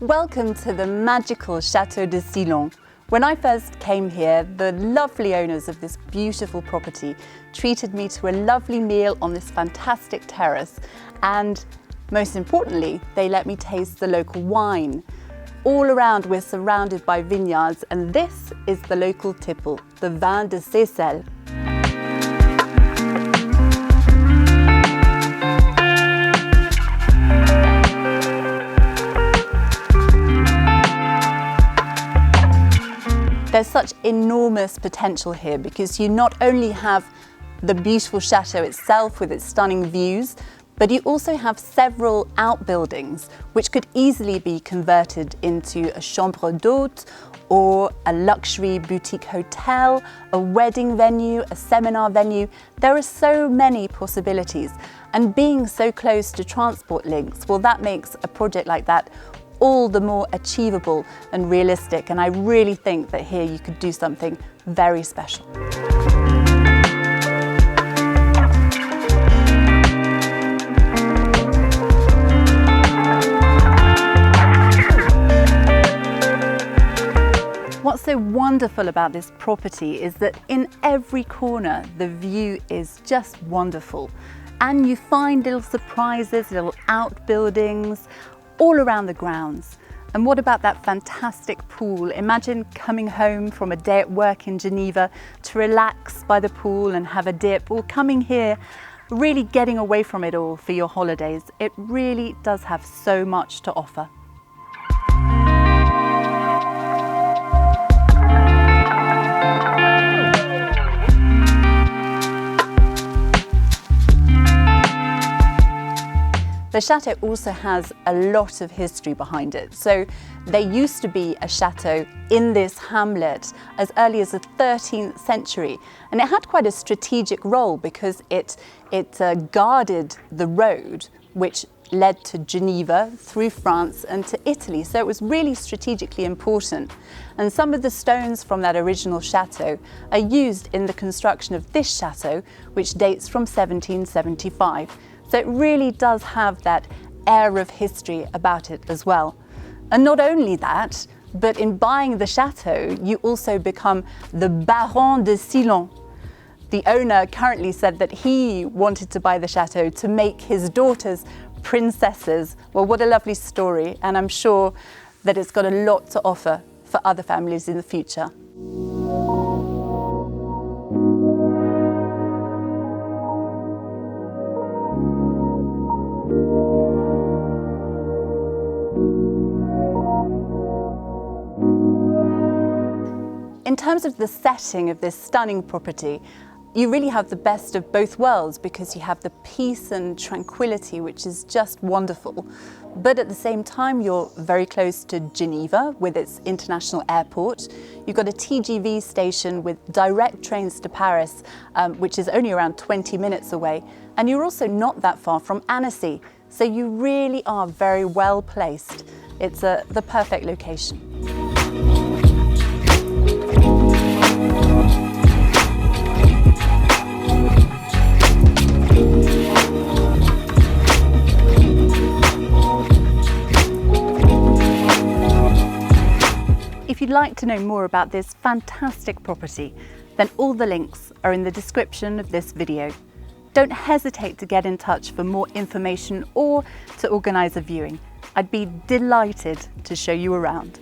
Welcome to the magical Chateau de Silon. When I first came here, the lovely owners of this beautiful property treated me to a lovely meal on this fantastic terrace, and most importantly, they let me taste the local wine. All around we're surrounded by vineyards, and this is the local tipple, the Vin de Seyssel. There's such enormous potential here because you not only have the beautiful chateau itself with its stunning views, but you also have several outbuildings which could easily be converted into a chambre d'hôte or a luxury boutique hotel, a wedding venue, a seminar venue. There are so many possibilities, and being so close to transport links, well, that makes a project like that all the more achievable and realistic, and I really think that here you could do something very special. What's so wonderful about this property is that in every corner the view is just wonderful, and you find little surprises, little outbuildings all around the grounds. And what about that fantastic pool? Imagine coming home from a day at work in Geneva to relax by the pool and have a dip, or coming here, really getting away from it all for your holidays. It really does have so much to offer. The chateau also has a lot of history behind it. So there used to be a chateau in this hamlet as early as the 13th century, and it had quite a strategic role because it guarded the road which led to Geneva, through France and to Italy. So it was really strategically important. And some of the stones from that original chateau are used in the construction of this chateau, which dates from 1775. So it really does have that air of history about it as well. And not only that, but in buying the chateau, you also become the Baron de Silon. The owner currently said that he wanted to buy the chateau to make his daughters princesses. Well, what a lovely story, and I'm sure that it's got a lot to offer for other families in the future. In terms of the setting of this stunning property, you really have the best of both worlds because you have the peace and tranquility, which is just wonderful. But at the same time, you're very close to Geneva with its international airport. You've got a TGV station with direct trains to Paris, which is only around 20 minutes away. And you're also not that far from Annecy. So you really are very well placed. It's the perfect location. If you'd like to know more about this fantastic property, then all the links are in the description of this video. Don't hesitate to get in touch for more information or to organise a viewing. I'd be delighted to show you around.